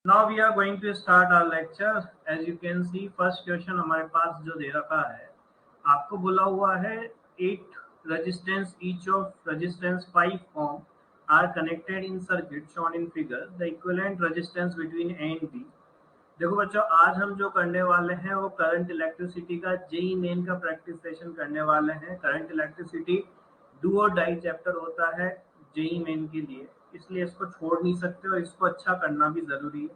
Now we are going to start our lecture. As you can see, first question हमारे पास जो दे रखा है, आपको बोला हुआ है 8 resistance, each of resistance 5 ohm are connected in circuit shown in figure. The equivalent resistance between A and B. देखो बच्चों, आज हम जो करने वाले हैं वो करंट इलेक्ट्रिसिटी का जेई मेन का प्रैक्टिस सेशन करने वाले हैं। करंट इलेक्ट्रिसिटी डू और डाई चैप्टर होता है जेई मेन के लिए, इसलिए इसको छोड़ नहीं सकते और इसको अच्छा करना भी जरूरी है।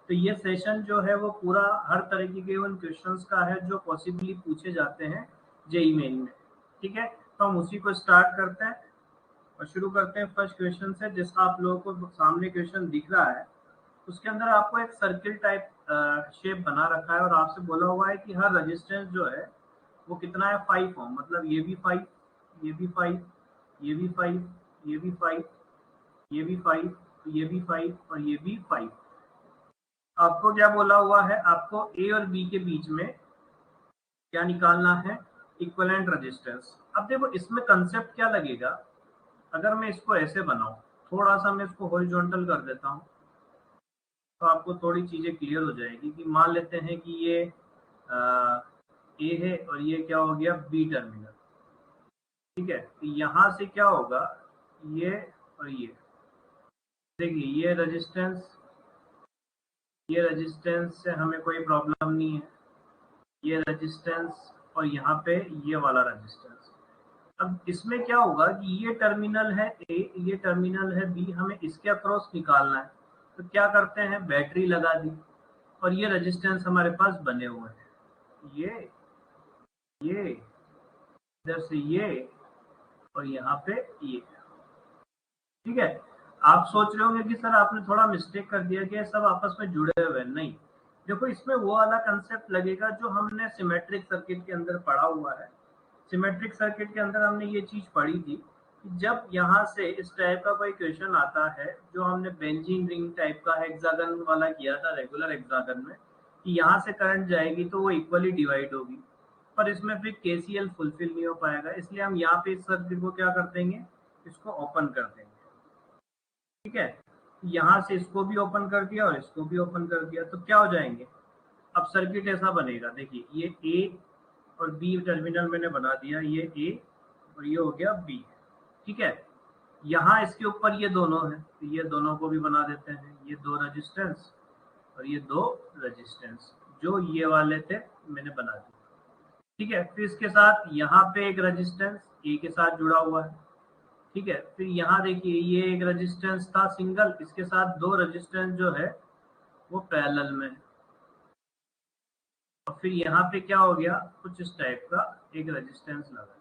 तो ये सेशन जो है वो पूरा हर तरीके के उन क्वेश्चंस का है जो पॉसिबली पूछे जाते हैं जेई मेन में। ठीक है, तो हम उसी को स्टार्ट करते हैं और शुरू करते हैं फर्स्ट क्वेश्चन से, जिसका आप लोगों को सामने क्वेश्चन दिख रहा है। उसके अंदर आपको एक सर्किल टाइप शेप बना रखा है और आपसे बोला हुआ है कि हर रेजिस्टेंस जो है वो कितना है 5 ओम। मतलब ये भी 5, ये भी 5, ये भी 5, ये भी 5, ये भी 5, ये भी 5 और ये भी 5। आपको क्या बोला हुआ है, आपको ए और बी के बीच में क्या निकालना है, इक्विवेलेंट रेजिस्टेंस। अब देखो इसमें कंसेप्ट क्या लगेगा, अगर मैं इसको ऐसे बनाऊं, थोड़ा सा मैं इसको हॉरिजॉन्टल कर देता हूं तो आपको थोड़ी चीजें क्लियर हो जाएगी। कि मान लेते हैं कि ये ए है और ये क्या हो गया बी टर्मिनल। ठीक है, तो यहाँ से क्या होगा, ये और ये देखिए ये रेजिस्टेंस से हमें कोई प्रॉब्लम नहीं है, ये रेजिस्टेंस और यहाँ पे ये वाला रेजिस्टेंस। अब इसमें क्या होगा कि ये टर्मिनल है ए, ये टर्मिनल है बी, हमें इसके अक्रॉस निकालना है। तो क्या करते हैं, बैटरी लगा दी और ये रेजिस्टेंस हमारे पास बने हुए हैं, ये इधर से ये और यहाँ पे ये। ठीक है, आप सोच रहे होंगे कि सर आपने थोड़ा मिस्टेक कर दिया कि सब आपस में जुड़े हुए। नहीं, देखो इसमें वो वाला कंसेप्ट लगेगा जो हमने सिमेट्रिक सर्किट के अंदर पढ़ा हुआ है। सिमेट्रिक सर्किट के अंदर हमने ये चीज पढ़ी थी कि जब यहाँ से इस टाइप का कोई क्वेश्चन आता है, जो हमने बेंजीन रिंग टाइप का हेक्सागन वाला किया था रेगुलर हेक्सागन में, कि यहाँ से करंट जाएगी तो वो इक्वली डिवाइड होगी, पर इसमें फिर केसीएल फुलफिल नहीं हो पाएगा। इसलिए हम यहाँ पे इस सर्किट को क्या कर देंगे, इसको ओपन कर देंगे। ठीक है, यहाँ से इसको भी ओपन कर दिया और इसको भी ओपन कर दिया, तो क्या हो जाएंगे, अब सर्किट ऐसा बनेगा। देखिए ये ए और बी टर्मिनल मैंने बना दिया, ये ए और ये हो गया बी। ठीक है, यहाँ इसके ऊपर ये दोनों है तो ये दोनों को भी बना देते हैं, ये दो रेजिस्टेंस और ये दो रेजिस्टेंस जो ये वाले थे मैंने बना दिए। ठीक है, फिर इसके साथ यहाँ पे एक रेजिस्टेंस ए के साथ जुड़ा हुआ है। ठीक है, फिर यहाँ देखिए ये एक रेजिस्टेंस था सिंगल, इसके साथ दो रेजिस्टेंस जो है वो पैरेलल में है। और फिर यहाँ पे क्या हो गया, कुछ इस टाइप का एक रेजिस्टेंस लगा।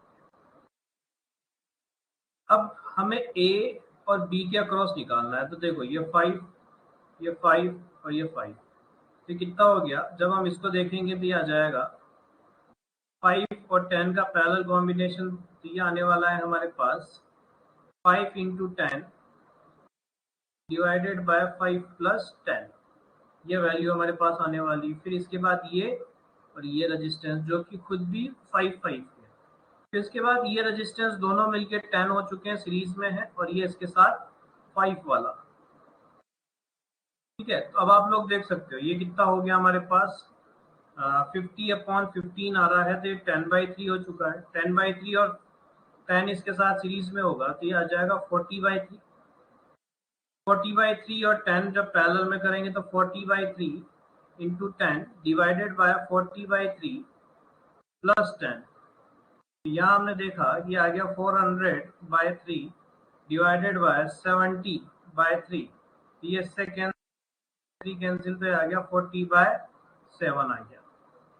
अब हमें ए और बी के अक्रॉस निकालना है। तो देखो ये 5, ये 5 और ये 5, तो कितना हो गया, जब हम इसको देखेंगे तो ये आ जाएगा 5 और 10 का पैरेलल कॉम्बिनेशन। तो ये आने वाला है हमारे पास 5 इंटू 10 डिवाइडेड बाय 5 प्लस 10, ये वैल्यू हमारे पास आने वाली। फिर इसके बाद ये और ये रेजिस्टेंस जो कि खुद भी 5 है। फिर इसके बाद ये रेजिस्टेंस दोनों मिलके 10 हो चुके हैं, सीरीज में है, और ये इसके साथ 5 वाला। ठीक है, तो अब आप लोग देख सकते हो ये कितना हो गया हमारे पास, 50/15 आ रहा है, तो ये 10/3 हो चुका है। 10/3 और 10 इसके साथ सीरीज में होगा तो ये आ जाएगा 40/3। 40/3 और 10 जब पैरेलल में करेंगे तो 40/3 इंटू 10 डिवाइडेड बाय 40/3 प्लस 10। यहाँ हमने देखा कि आ गया 400/3 डिवाइडेड बाय 70/3। ये इससे कैंसिल तो आ गया 40/7 आ गया।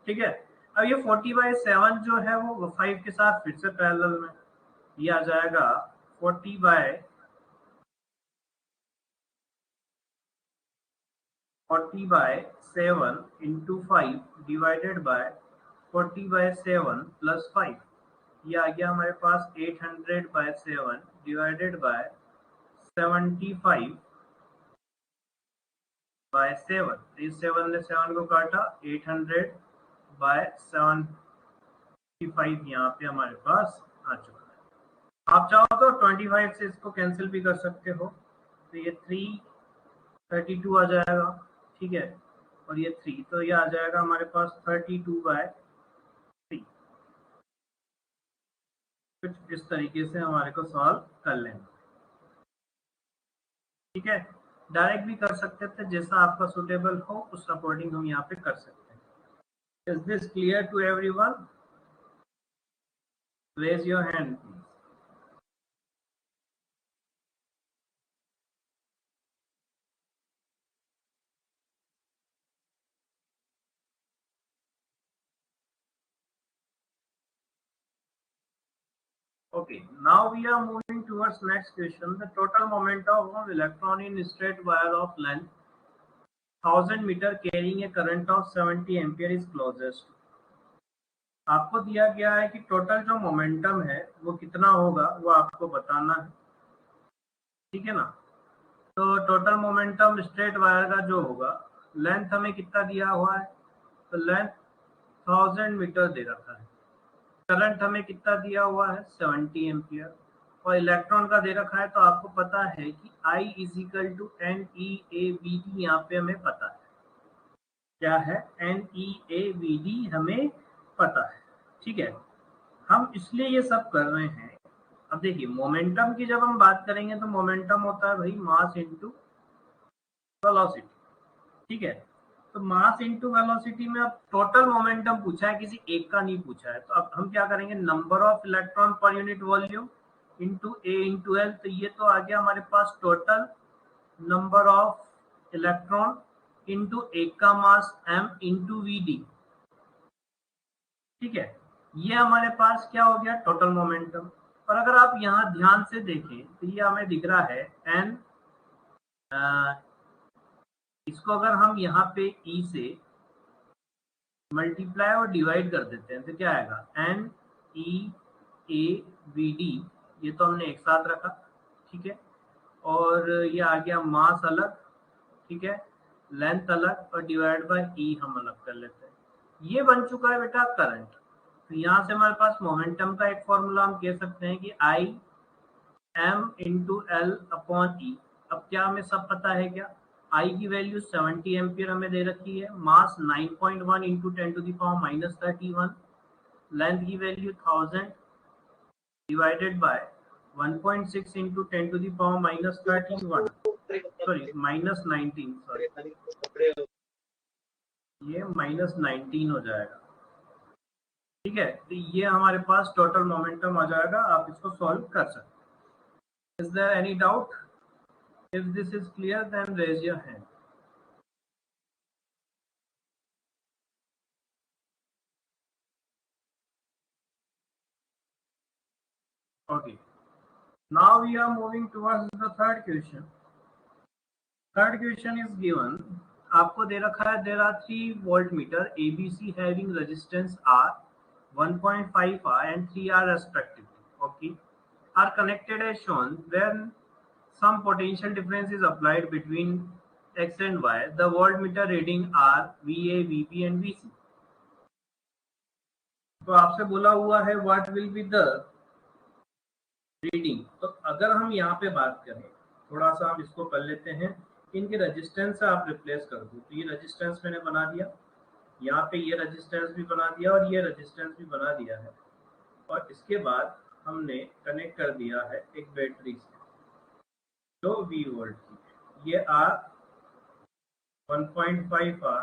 ठीक है, अब ये 40/7 जो है वो 5 के साथ फिर से पैरेलल में, ये आ जाएगा 40/7 इंटू 5 डिवाइडेड बाय 40/7 प्लस 5। ये आ गया हमारे पास 800/7 डिवाइडेड बाय 75/7। इस 7 ने 7 को काटा, 800/75 यहाँ पे हमारे पास आ चुका है। आप चाहो तो 25 से इसको कैंसिल भी कर सकते हो, तो ये 332 आ जाएगा। ठीक है, और ये 3, तो ये आ जाएगा हमारे पास 32/3। कुछ इस तरीके से हमारे को सॉल्व कर लेना, ठीक है। डायरेक्ट भी कर सकते थे, जैसा आपका सुटेबल हो उस अकॉर्डिंग हम यहाँ पे कर सकते हैं। Is this clear to everyone? Raise your hand please. Okay, now we are moving towards next question. The total momentum of electron in straight wire of length 1000 meter carrying a current of 70 ampere is closest. आपको दिया गया है कि total जो momentum है वो कितना होगा, वो आपको बताना है, ठीक है ना। तो टोटल मोमेंटम स्ट्रेट वायर का जो होगा, लेंथ हमें कितना दिया हुआ है, तो लेंथ 1000 मीटर दे रखा है, करंट हमें कितना दिया हुआ है 70 एम्पियर, और इलेक्ट्रॉन का दे रखा है। तो आपको पता है कि I = NeAVD, यहाँ पे हमें पता है क्या है, NeAVD हमें पता है, ठीक है। हम इसलिए ये सब कर रहे हैं। अब देखिए मोमेंटम की जब हम बात करेंगे तो मोमेंटम होता है भाई मास इनटू वेलोसिटी, ठीक है। तो मास इनटू वेलोसिटी में अब टोटल मोमेंटम पूछा है, किसी एक का नहीं पूछा है। तो अब हम क्या करेंगे, number of electron per unit volume into A into L. तो ये तो आ गया हमारे पास total number of electron into एक का मास m इनटू वी, ठीक है। ये हमारे पास क्या हो गया, टोटल मोमेंटम। और अगर आप यहाँ ध्यान से देखें तो ये हमें दिख रहा है n, इसको अगर हम यहाँ पे E से मल्टीप्लाई और डिवाइड कर देते हैं तो क्या आएगा, NeAVD। ये तो हमने एक साथ रखा, ठीक है। और ये आ गया मास अलग, ठीक है, लेंथ अलग, और डिवाइड बाय E हम अलग कर लेते हैं। ये बन चुका है बेटा करंट। तो यहाँ से हमारे पास मोमेंटम का एक फॉर्मूला हम कह सकते हैं कि I m into L upon E. अब क्या हमें सब पता है क्या, I की वैल्यू 70 एम्पियर हमें दे रखी है, मास 9.1 इंटू 10⁻³ लेंथ की value 1000 divided by 1.6 into 10⁻³ sorry -19, sorry ये -19 हो जाएगा, ठीक है। तो ये हमारे पास टोटल मोमेंटम आ जाएगा। आप इसको सॉल्व कर सकते हैं। Is there any doubt? If this is clear, then raise your hand. Okay. Now we are moving towards the third question. Third question is given. आपको दे रखा है, there are 3 voltmeter ABC having resistance R, 1.5 R and 3 R respectively. Okay. Are connected as shown. When some potential difference is applied between X and Y, the voltmeter reading are VA, VB and VC. तो आपसे बोला हुआ है what will be the reading. तो अगर हम यहाँ पे बात करें, थोड़ा सा हम इसको कर लेते हैं, इनके रेजिस्टेंस से आप रिप्लेस कर दो। तो ये रेजिस्टेंस मैंने बना दिया, यहाँ पे ये रेजिस्टेंस भी बना दिया और ये रेजिस्टेंस भी बना दिया है। और इसके बाद हमने कनेक्ट कर दिया है एक बैटरी से जो V वोल्ट की, ये R 1.5 R,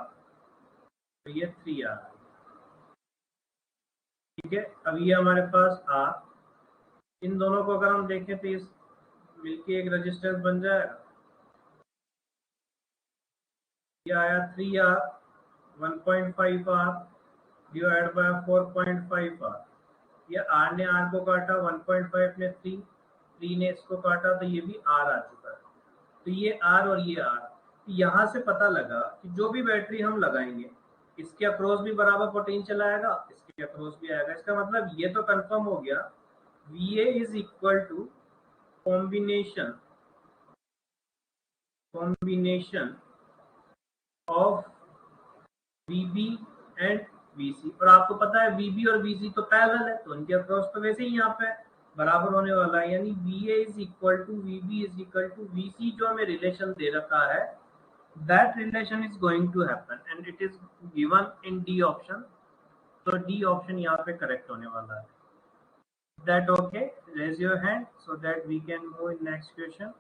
तो ये 3 R, ठीक है। अब ये हमारे पास R, इन दोनों को अगर हम देखें तो इस मिलके एक रेजिस्टेंस बन जाएगा। ये आया 3R 1.5 R divide by 4.5 R। ये R ने R को काटा, 1.5 ने 3 ने इसको काटा, तो ये भी R आ चुका है। तो ये R और ये R, तो यहाँ से पता लगा कि जो भी बैटरी हम लगाएंगे इसके अक्रॉस भी बराबर पोटेंशियल आएगा, इसके अक्रॉस भी आएगा। इसका मतलब ये तो कंफर्म हो गया, VA is equal to combination of VB and VC। और आपको पता है VB और VC तो पैरेलल है, तो उनके अक्रॉस तो वैसे ही यहाँ पे बराबर होने वाला है। यानी VA is equal to VB is equal to VC, जो हमें रिलेशन दे रखा है that relation is going to happen and it is given in D option. तो D option यहाँ पे correct होने वाला है. That okay? Raise your hand so that we can move in next question.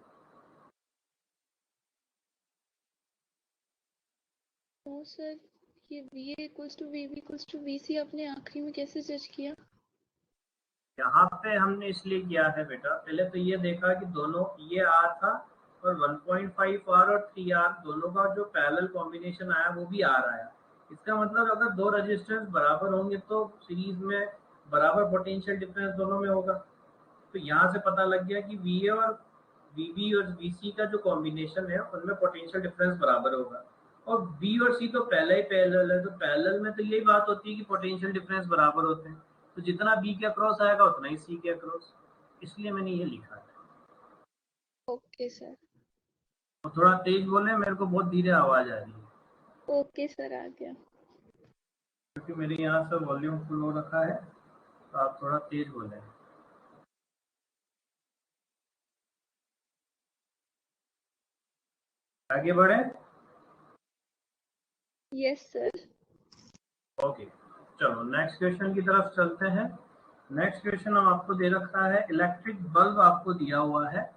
No sir, ये VA equals to VB equals to VC आपने आखिरी में कैसे जज किया? यहाँ पे हमने इसलिए किया है बेटा, पहले तो ये देखा कि दोनों ये R था और 1.5 R और 3 R दोनों का जो पैरेलल कॉम्बिनेशन आया वो भी R आया. इसका मतलब अगर दो रेजिस्टेंस बराबर होंगे तो सीरीज में बराबर पोटेंशियल डिफरेंस दोनों में होगा. तो यहाँ से पता लग गया कि VA और VB और VC का जो कॉम्बिनेशन है उनमें पोटेंशियल डिफरेंस बराबर होगा. और B और C तो पहले ही पैरेलल है, तो पैरेलल में तो यही बात होती है कि पोटेंशियल डिफरेंस बराबर होते हैं. तो जितना B के अक्रॉस आएगा उतना ही C के अक्रॉस, इसलिए मैंने ये लिखा है. Okay sir. तो थोड़ा तेज बोले, मेरे को बहुत धीरे आवाज आ रही है. ओके सर, आ गया. क्योंकि मेरे यहाँ से वॉल्यूम फुल हो रखा है, तो आप थोड़ा तेज बोले. आगे बढ़े. Yes sir. ओके, चलो नेक्स्ट क्वेश्चन की तरफ चलते हैं. नेक्स्ट क्वेश्चन आपको दे रखा है, इलेक्ट्रिक बल्ब आपको दिया हुआ है,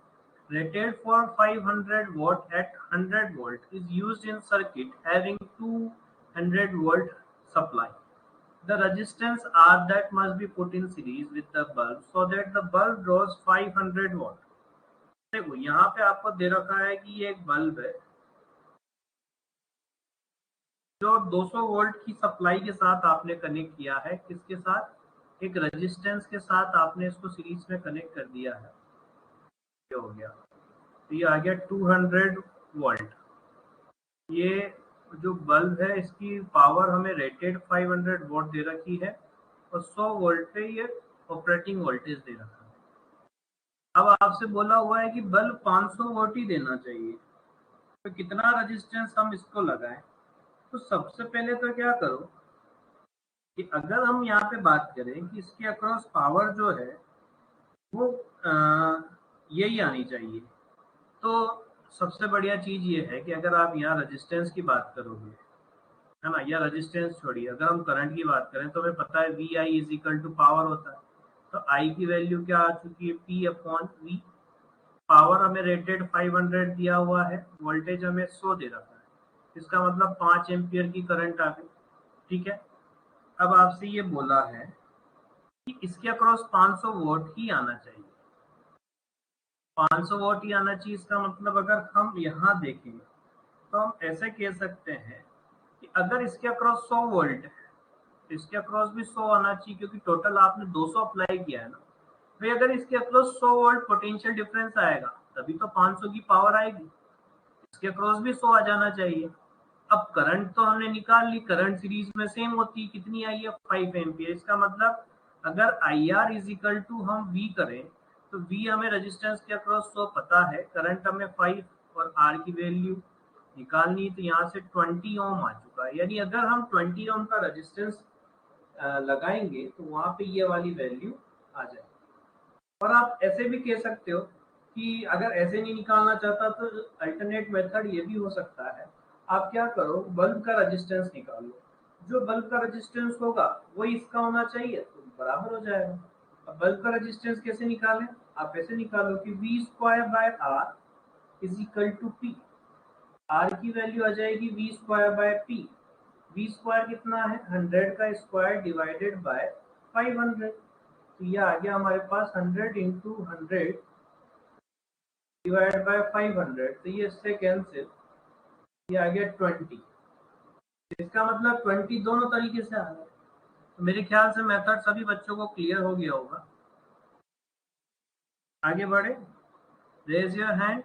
rated for 500 watt at 100 volt is used in circuit having 200 volt supply. The resistance R that must be put in series with the bulb so that the bulb draws 500 watt. देखो यहाँ पे आपको दे रखा है कि ये एक बल्ब है जो 200 वोल्ट की सप्लाई के साथ आपने कनेक्ट किया है. किसके साथ? एक रेजिस्टेंस के साथ आपने इसको सीरीज में कनेक्ट कर दिया है. ये हो गया, तो ये आ गया 200 वोल्ट. ये जो बल्ब है इसकी पावर हमें रेटेड 500 वोल्ट दे रखी है और 100 वोल्ट पे ये ऑपरेटिंग वोल्टेज दे रखा है. अब आपसे बोला हुआ है कि बल्ब 500 वोल्ट ही देना चाहिए, तो कितना रेजिस्टेंस हम इसको लगाएं. तो सबसे पहले तो क्या करो कि अगर हम यहाँ पे बात करें कि इसके अक्रॉस पावर जो है वो यही आनी चाहिए. तो सबसे बढ़िया चीज ये है कि अगर आप यहाँ रेजिस्टेंस की बात करोगे, है ना, या रेजिस्टेंस छोड़िए, अगर हम करंट की बात करें तो हमें पता है VI is equal to power होता है. तो I की वैल्यू क्या आ चुकी है? P upon V. पावर हमें रेटेड 500 दिया हुआ है, वोल्टेज हमें 100 दे रखा है, इसका मतलब 5 एम्पियर की करंट आ गई. ठीक है. अब आपसे ये बोला है कि इसके अक्रॉस 500 वोल्ट ही आना चाहिए. 500 वोल्ट ही आना चाहिए, इसका मतलब अगर हम यहाँ देखें तो हम ऐसे कह सकते हैं कि अगर इसके अक्रॉस 100 वोल्ट है तो इसके अक्रॉस भी 100 आना चाहिए, क्योंकि टोटल आपने 200 अप्लाई किया है ना. भाई अगर इसके अक्रॉस 100 वोल्ट पोटेंशियल डिफरेंस आएगा तभी तो 500 की पावर आएगी, इसके अक्रॉस भी 100 आ जाना चाहिए. अब करंट तो हमने निकाल ली, करंट सीरीज में सेम होती है, कितनी आई है? 5 एम्पियर. इसका मतलब अगर IR इज इक्वल टू हम V करें तो V हमें रेजिस्टेंस के अक्रॉस 100 पता है, करंट हमें 5 और R की वैल्यू निकालनी, तो यहाँ से 20 ओम आ चुका है. यानी अगर हम 20 ओम का रेजिस्टेंस लगाएंगे तो वहां पे ये वाली वैल्यू आ जाएगी. और आप ऐसे भी कह सकते हो कि अगर ऐसे नहीं निकालना चाहता तो अल्टरनेट मेथड ये भी हो सकता है. आप क्या करो, बल्ब का रेजिस्टेंस निकालो, जो बल्ब का रेजिस्टेंस होगा वही इसका होना चाहिए, तो बराबर हो जाएगा. अब बल्ब का रेजिस्टेंस कैसे निकालें? आप ऐसे निकालो कि V²/R is equal to P. R की वैल्यू आ जाएगी V²/P. V² कितना है? 100 का स्क्वायर डिवाइडेड बाय 500. तो ये आ गया हमारे पास 100 इंटू 100 डिवाइड बाय 500. तो ये इससे कैंसिल, ये आ गया 20. इसका मतलब 20 दोनों तरीके से आ गया. तो मेरे ख्याल से मेथड सभी बच्चों को क्लियर हो गया होगा. आगे बढ़े. Raise your hand.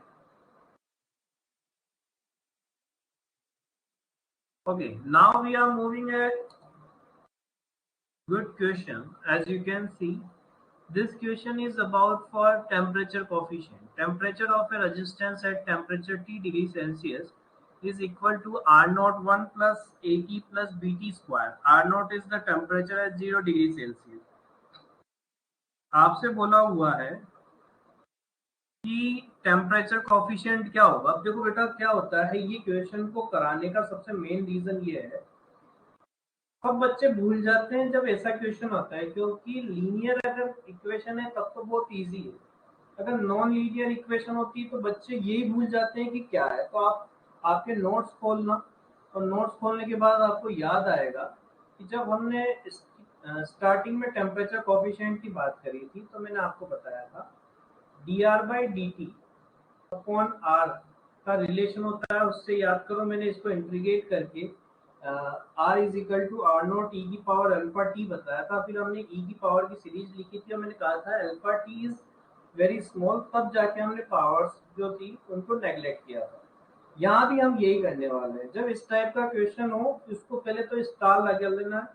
Okay, now we are moving a good question. As you can see, this question is about for temperature coefficient. Temperature of a resistance at temperature T degree Celsius is equal to R01 plus AT plus BT square. R0 is the temperature at 0 degree Celsius. आपसे बोला हुआ है कि temperature coefficient क्या होगा। अब देखो बेटा क्या होता है, ये क्वेश्चन को कराने का सबसे मेन रीजन ये है, अब बच्चे भूल जाते हैं जब ऐसा क्वेश्चन होता है, क्योंकि लीनियर अगर इक्वेशन है तब तो बहुत इजी है, अगर नॉन लीनियर इक्वेशन होती है तो बच्चे यही भूल जाते हैं कि क्या है। तो आप आपके नोट्स खोलना, और नोट्स खोलने के बाद आपको याद आएगा कि जब हमने स्टार्टिंग में टेम्परेचर कोफिशिएंट की बात करी थी तो मैंने आपको बताया था dr/dt अपॉन r का रिलेशन होता है, उससे याद करो मैंने इसको इंटीग्रेट करके r is equal to R naught ई की पावर अल्फा टी बताया था। फिर हमने ई की पावर की सीरीज लिखी थी और मैंने कहा था alpha T is very small, तब जाके हमने पावर्स जो थी उनको नेग्लेक्ट किया था। यहाँ भी हम यही करने वाले हैं, जब इस टाइप का क्वेश्चन हो इसको पहले तो स्टार लगा लेना है,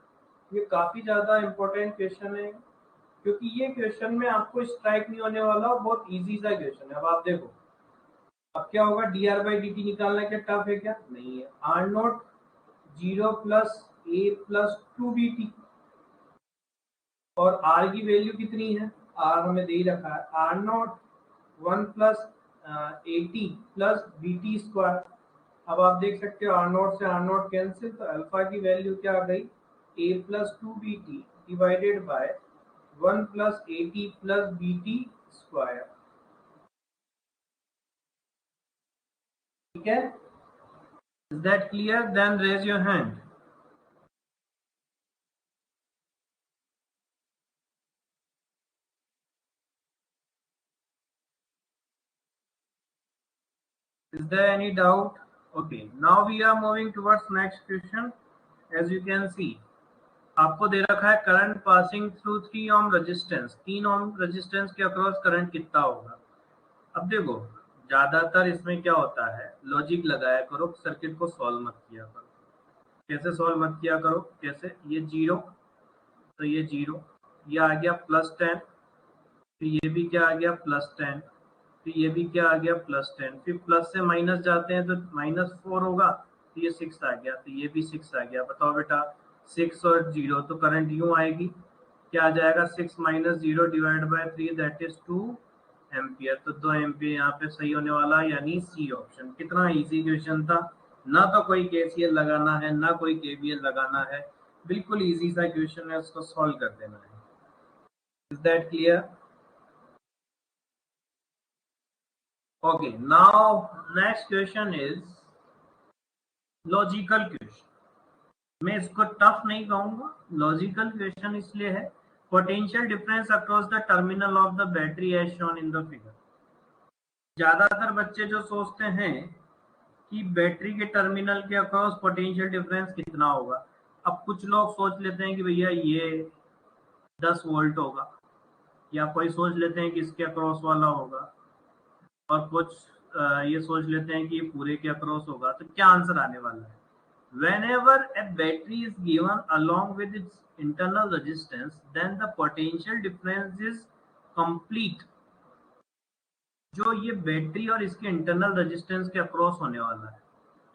ये काफी ज्यादा इंपॉर्टेंट क्वेश्चन है, क्योंकि ये क्वेश्चन में आपको स्ट्राइक नहीं होने वाला, बहुत इजी सा क्वेश्चन है। अब आप देखो अब क्या होगा, dr/dt निकालना क्या टफ है, क्या नहीं है, R nought 0 plus a plus 2bt, और r की वैल्यू कितनी है, r हमें दे ही रखा है, R nought 1 plus 80 plus bt square. अब आप देख सकते हो आर नॉट से आर नॉट कैंसिल, तो अल्फा की वैल्यू क्या आ गई, a plus 2bt divided by 1 plus 80 plus bt square. ठीक है, is that clear? Then raise your hand. Is there any doubt? Okay, now we are moving towards next question. As you can see, आपको दे रखा है current passing through 3 ohm resistance, 3 ohm resistance के across current कितना होगा। अब देखो ज्यादातर इसमें क्या होता है, लॉजिक लगाया करो, सर्किट को सॉल्व मत किया करो। कैसे सॉल्व मत किया करो, कैसे, ये 0 तो ये 0, ये आ गया +10, फिर ये भी क्या आ गया +10, तो ये भी क्या आ गया +10, फिर प्लस से माइनस जाते हैं तो -4 होगा, तो ये 6 आ गया, तो ये भी 6 आ गया। बताओ बेटा 6 और 0 तो करंट यूं आएगी, क्या आ जाएगा 6 minus 0 divide by 3 that is 2 ampere. तो 2 एम्पियर यहाँ पे सही होने वाला, यानी सी ऑप्शन। कितना इजी क्वेश्चन था, ना तो कोई केसीएल लगाना है ना कोई केवीएल लगाना है, बिल्कुल इजी सा क्वेश्चन है, उसको सॉल्व कर देना है। Is that clear? Okay, now next question is logical question. मैं इसको टफ नहीं कहूंगा, लॉजिकल क्वेश्चन इसलिए है, potential difference across the terminal of the battery as shown in the figure. ज्यादातर बच्चे जो सोचते हैं कि बैटरी के टर्मिनल के अक्रॉस पोटेंशियल डिफरेंस कितना होगा। अब कुछ लोग सोच लेते हैं कि भैया ये 10 वोल्ट होगा, या कोई सोच लेते हैं कि इसके अक्रॉस वाला होगा, और कुछ ये सोच लेते हैं कि ये पूरे के अक्रॉस होगा। तो क्या आंसर आने वाला है, whenever a battery is given along with its internal resistance then the potential difference is complete। जो ये बैटरी और इसके इंटरनल रेजिस्टेंस के अक्रॉस होने वाला है,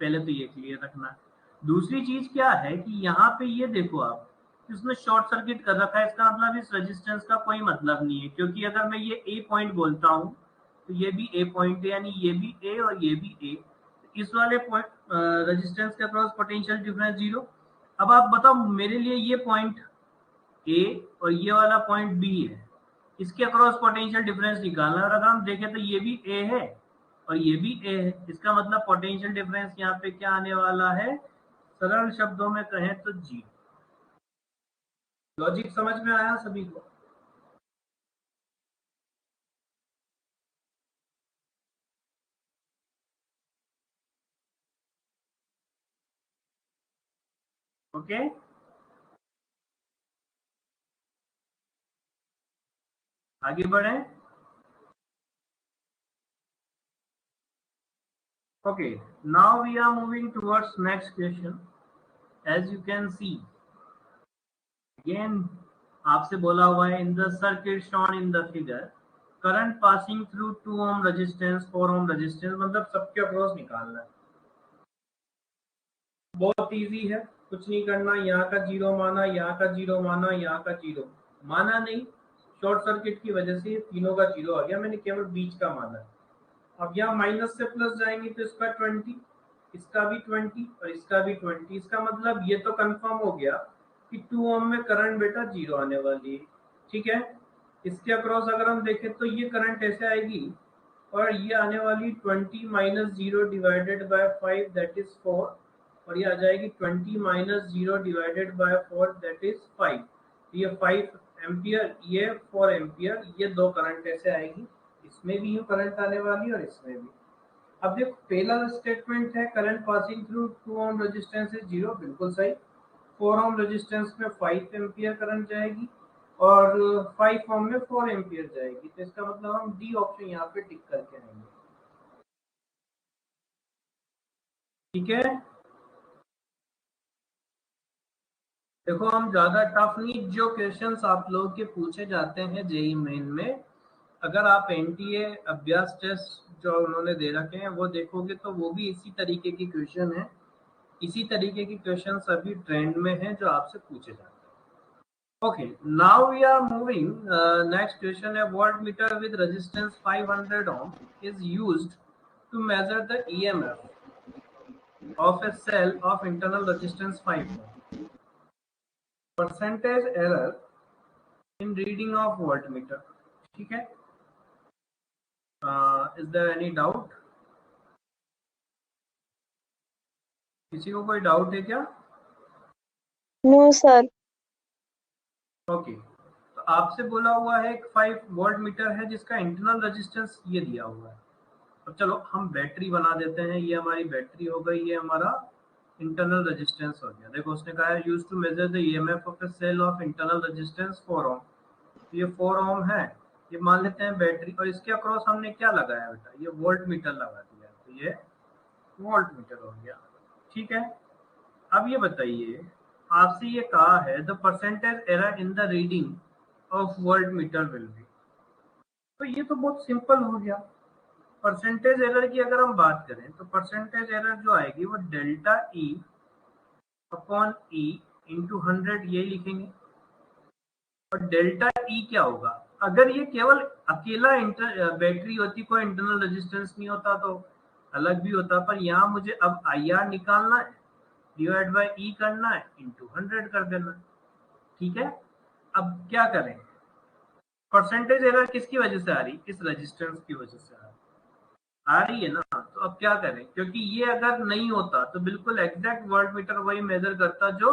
पहले तो ये क्लियर रखना है। दूसरी चीज क्या है कि यहाँ पे ये देखो आप, इसमें शॉर्ट सर्किट कर रखा है, इसका मतलब इस रेजिस्टेंस का कोई मतलब नहीं है, क्योंकि अगर मैं ये ए पॉइंट बोलता हूँ तो ये भी ए पॉइंट है, यानी ये भी ए और ये भी ए, इस वाले पॉइंट रेजिस्टेंस के अक्रॉस पोटेंशियल डिफरेंस 0। अब आप बताओ मेरे लिए ये पॉइंट ए और ये वाला पॉइंट बी है, इसके अक्रॉस पोटेंशियल डिफरेंस निकालना है, और अगर हम देखें तो ये भी ए है और ये भी ए है, इसका मतलब पोटेंशियल डिफरेंस यहाँ पे क्या आने वाला है, सरल शब्दों में कहें तो 0। लॉजिक समझ में आया सभी को? ओके, आगे बढ़े। Okay, now we are moving towards next question. As you can see, again आपसे बोला हुआ है in the circuit shown in the figure, current passing through 2 ohm resistance, 4 ohm resistance, मतलब सबके अक्रॉस निकालना है। बहुत इजी है, कुछ नहीं करना, यहाँ का 0 माना, यहाँ का 0 माना, यहाँ का 0 माना नहीं, शॉर्ट सर्किट की वजह से ये तीनों का 0 आ गया, मैंने केवल बीच का माना है। अब यहाँ माइनस से प्लस जाएंगे तो इसका 20, इसका भी 20 और इसका भी 20। इसका मतलब ये तो कंफर्म हो गया कि 2 ओम में करंट बेटा 0 आने वाली है। ठीक है, इसके अक्रॉस अगर हम देखें तो ये करंट ऐसे आएगी और ये आने वाली 20 minus 0 divided by 5 that is 4, और ये आ जाएगी 20 minus 0 divided by 4 that is 5। ये 5 एम्पियर, ये 4 एम्पियर, ये दो करंट ऐसे आएगी, इसमें भी करंट आने वाली और इसमें भी। अब देखो पहला स्टेटमेंट है current passing through 2 ohm resistance is 0, बिल्कुल सही। 4 ओम रेजिस्टेंस में 5 एम्पियर करंट जाएगी और 5 ओम में 4 एम्पियर जाएगी, तो इसका मतलब हम डी ऑप्शन यहाँ पे टिक करके आएंगे। ठीक है, देखो हम ज्यादा टफ नहीं, जो क्वेश्चंस आप लोगों के पूछे जाते हैं जेईई मेन में, अगर आप एनटीए अभ्यास टेस्ट जो उन्होंने दे रखे हैं वो देखोगे तो वो भी इसी तरीके की क्वेश्चन है, इसी तरीके की क्वेश्चन अभी ट्रेंड में है जो आपसे पूछे जाते हैं। Okay, now we are moving. Next question: a voltmeter with resistance 500 ohm is used to measure the EMF of a cell of internal resistance 5 ohm. Percentage error in reading of voltmeter. ठीक है? Is there any doubt? किसी को कोई doubt है क्या? No sir. Okay, तो आपसे बोला हुआ है 5 वोल्ट मीटर है जिसका इंटरनल रेजिस्टेंस ये दिया हुआ है। अब चलो हम बैटरी बना देते हैं, ये हमारी बैटरी हो गई, ये हमारा इंटरनल रेजिस्टेंस हो गया। देखो उसने कहा है use to measure the EMF of a cell of internal resistance 4 ohm, तो ये 4 ओम है, ये मान लेते हैं बैटरी, और इसके अक्रॉस हमने क्या लगाया बेटा, ये वोल्ट मीटर लगा दिया, तो ये वोल्ट मीटर हो गया। ठीक है, अब ये बताइए, आपसे ये कहा है the percentage error in the reading of volt meter will be, तो ये तो बहुत सिंपल हो गया। परसेंटेज एरर की अगर हम बात करें तो परसेंटेज एरर जो आएगी वो delta E upon E into 100 ये लिखेंगे। और डेल्टा ई क्या होगा, अगर ये केवल अकेला बैटरी होती, कोई इंटरनल रेजिस्टेंस नहीं होता तो अलग भी होता, पर यहाँ मुझे अब आई आर निकालना है, डिवाइड बाय ई करना है, इंटू 100 कर देना है। ठीक है, अब क्या करें, परसेंटेज एरर किसकी वजह से आ रही, इस रेजिस्टेंस की वजह से आ रही है ना, तो अब क्या करें, क्योंकि ये अगर नहीं होता तो बिल्कुल एग्जैक्ट वोल्ट मीटर वही मेजर करता जो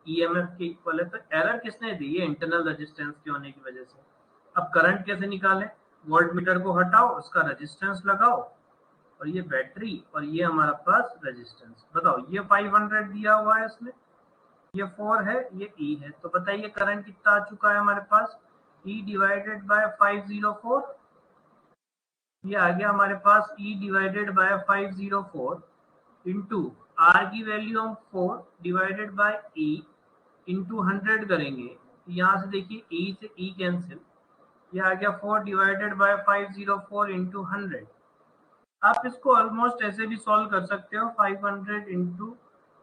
ईएमएफ के इक्वल है, तो एरर किसने दी है, इंटरनल रेजिस्टेंस के होने की वजह से। अब करंट कैसे निकालें, वोल्ट मीटर को हटाओ, उसका रेजिस्टेंस लगाओ, और ये बैटरी और ये हमारा पास रेजिस्टेंस, बताओ ये 500 दिया हुआ है इसमें, ये 4 है, ये ई है, तो बताइए करंट कितना आ चुका है हमारे पास, ई डिवाइडेड बाय 504, ये आ गया हमारे पास E divided by 504 into R की वैल्यू हम 4 डिवाइडेड बाय E इंटू 100 करेंगे, यहाँ से देखिए E से E कैंसिल, ये आ गया 4 डिवाइडेड बाय 504 इंटू 100। आप इसको ऑलमोस्ट ऐसे भी सॉल्व कर सकते हो, 500 इंटू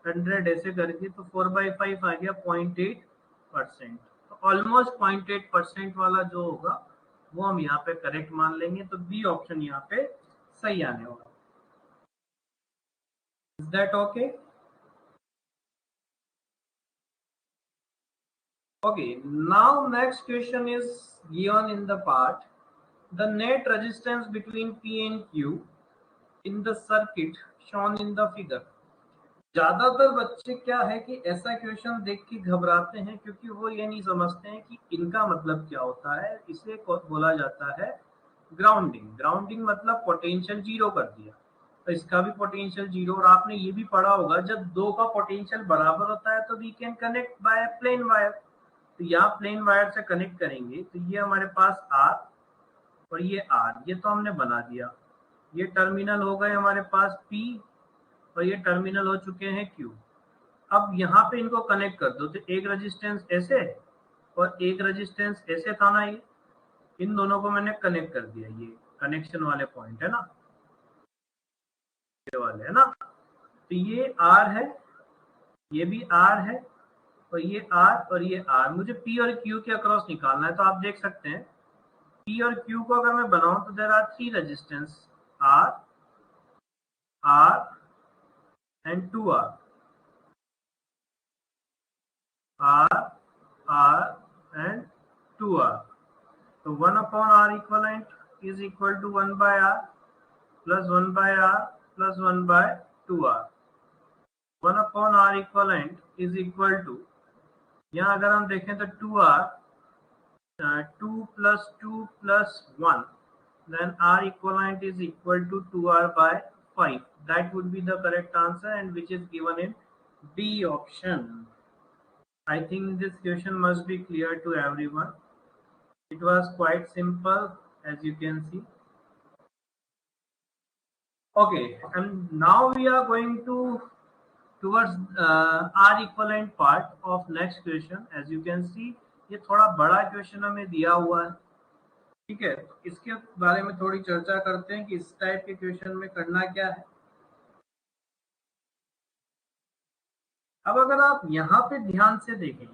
100 ऐसे करके, तो 4/5 आ गया 0.8%, तो ऑलमोस्ट 0.8% वाला जो होगा वो हम यहाँ पे करेक्ट मान लेंगे, तो बी ऑप्शन यहाँ पे सही आने वाला। Is that okay? Okay, now next question is given in the part the net resistance between P and Q in the circuit shown in the figure. ज्यादातर बच्चे क्या है कि ऐसा क्वेश्चन देख के घबराते हैं, क्योंकि वो ये नहीं समझते हैं कि इनका मतलब क्या होता है। इसे बोला जाता है ग्राउंडिंग। ग्राउंडिंग मतलब पोटेंशियल जीरो कर दिया, तो इसका भी पोटेंशियल जीरो। और आपने ये भी पढ़ा होगा जब दो का पोटेंशियल बराबर होता है तो we can connect by plain wire, तो यहाँ प्लेन वायर से कनेक्ट करेंगे, तो ये हमारे पास आर और ये आर, ये तो हमने बना दिया। ये टर्मिनल हो गए हमारे पास पी और ये टर्मिनल हो चुके हैं क्यू। अब यहाँ पे इनको कनेक्ट कर दो, तो एक रेजिस्टेंस ऐसे और एक रेजिस्टेंस ऐसे था ना, ये इन दोनों को मैंने कनेक्ट कर दिया, ये कनेक्शन वाले पॉइंट है ना, ये वाले है ना, तो ये आर है, ये भी आर है, और ये आर और ये आर, मुझे पी और क्यू के अक्रॉस निकालना है। तो आप देख सकते हैं पी और क्यू को अगर मैं बनाऊं तो there are 3 resistance, R, R and 2R, R, R and 2R. So 1 upon R equivalent is equal to 1 by R plus 1 by R plus 1 by 2R. 1 upon R equivalent is equal to, यहाँ अगर हम देखें तो 2R, 2 plus 2 plus 1, then R equivalent is equal to 2R by 5. That would be the correct answer, and which is given in B option. I think this question must be clear to everyone. It was quite simple, as you can see. Okay, and now we are going towards R equivalent part of next question. As you can see, ये थोड़ा बड़ा question हमें दिया हुआ है, ठीक है। तो इसके बारे में थोड़ी चर्चा करते हैं कि इस टाइप के क्वेश्चन में करना क्या है। अब अगर आप यहाँ पे ध्यान से देखें,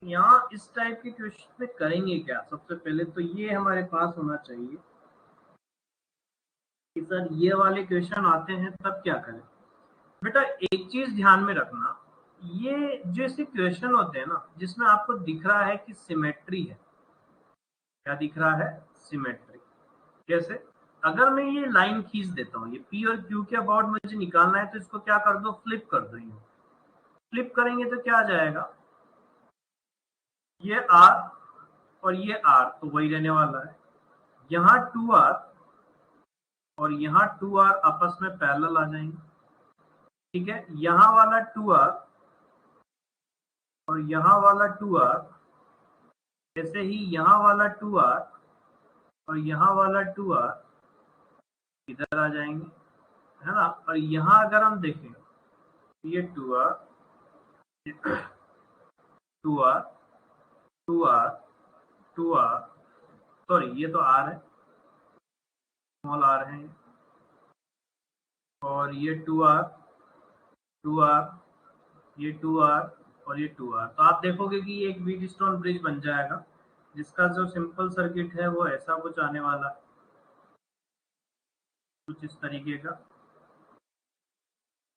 यहाँ इस टाइप के क्वेश्चन में करेंगे क्या। सबसे पहले तो ये हमारे पास होना चाहिए कि सर ये वाले क्वेश्चन आते हैं तब क्या करें। बेटा एक चीज ध्यान में रखना, ये जैसे क्वेश्चन होते हैं ना जिसमें आपको दिख रहा है कि सिमेट्री है, क्या दिख रहा है, सिमेट्री। जैसे अगर मैं ये लाइन खींच देता हूँ, ये पी और क्यू के अबाउट मुझे निकालना है, तो इसको क्या कर दो, फ्लिप कर दो। फ्लिप करेंगे तो क्या आ जाएगा, ये आर और ये आर तो वही रहने वाला है। यहाँ 2R और यहाँ 2R आपस में पैरेलल आ जाएंगे, ठीक है। यहाँ वाला 2R और यहाँ वाला 2R, ऐसे ही यहाँ वाला 2R और यहाँ वाला 2R इधर आ जाएंगे, है ना। और यहाँ अगर हम देखें ये 2R 2R 2R 2R, sorry ये तो R है, स्मॉल R है, और ये 2R 2R, ये 2R और ये 2R। तो आप देखोगे कि ये एक व्हीटस्टोन ब्रिज बन जाएगा, जिसका जो सिंपल सर्किट है वो ऐसा कुछ आने वाला है, कुछ इस तरीके का।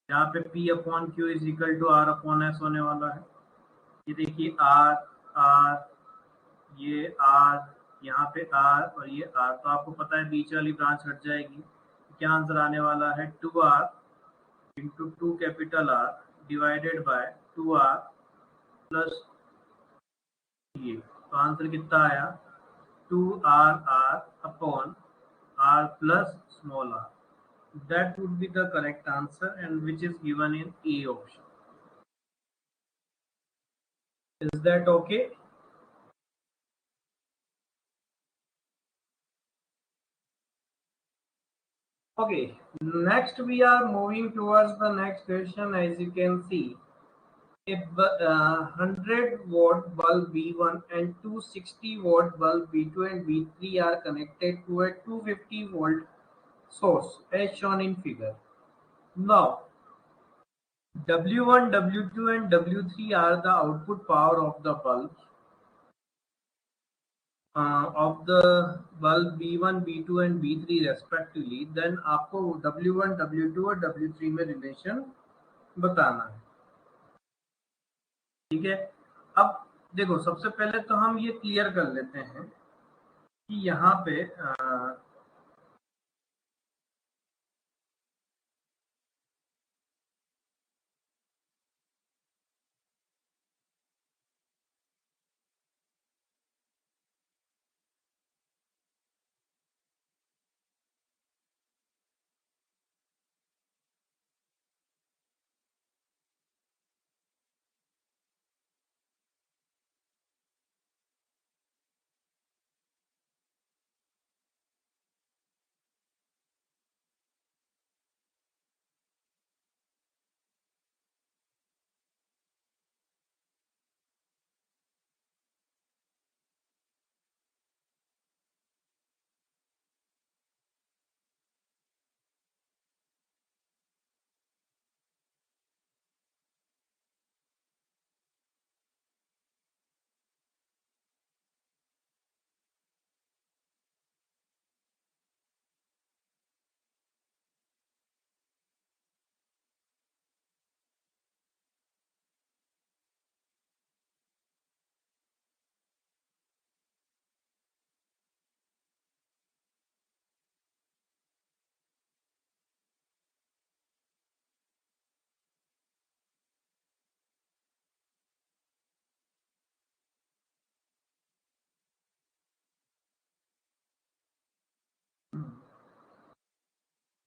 यहाँ पे P upon Q is equal to R upon S होने वाला है। ये देखिए R R, ये R, यहाँ पे R और ये R, तो आपको पता है बीच वाली ब्रांच हट जाएगी। क्या आंसर आने वाला है, 2R into 2 capital R divided by 2R plus ये। तो आंसर कितना आया, 2RR upon R plus small r. That would be the correct answer, and which is given in A option. Is that okay? Okay, next we are moving towards the next question. As you can see, a 100-watt bulb V1 and 260-watt bulb V2 and V3 are connected to a 250-volt source as shown in figure. Now, W1, W2 and W3 are the output power of the bulb. Of the bulb B1, B2 and B3 respectively, then आपको W1, W2 और W3 में relation बताना है, ठीक है। अब देखो सबसे पहले तो हम ये क्लियर कर लेते हैं कि यहाँ पे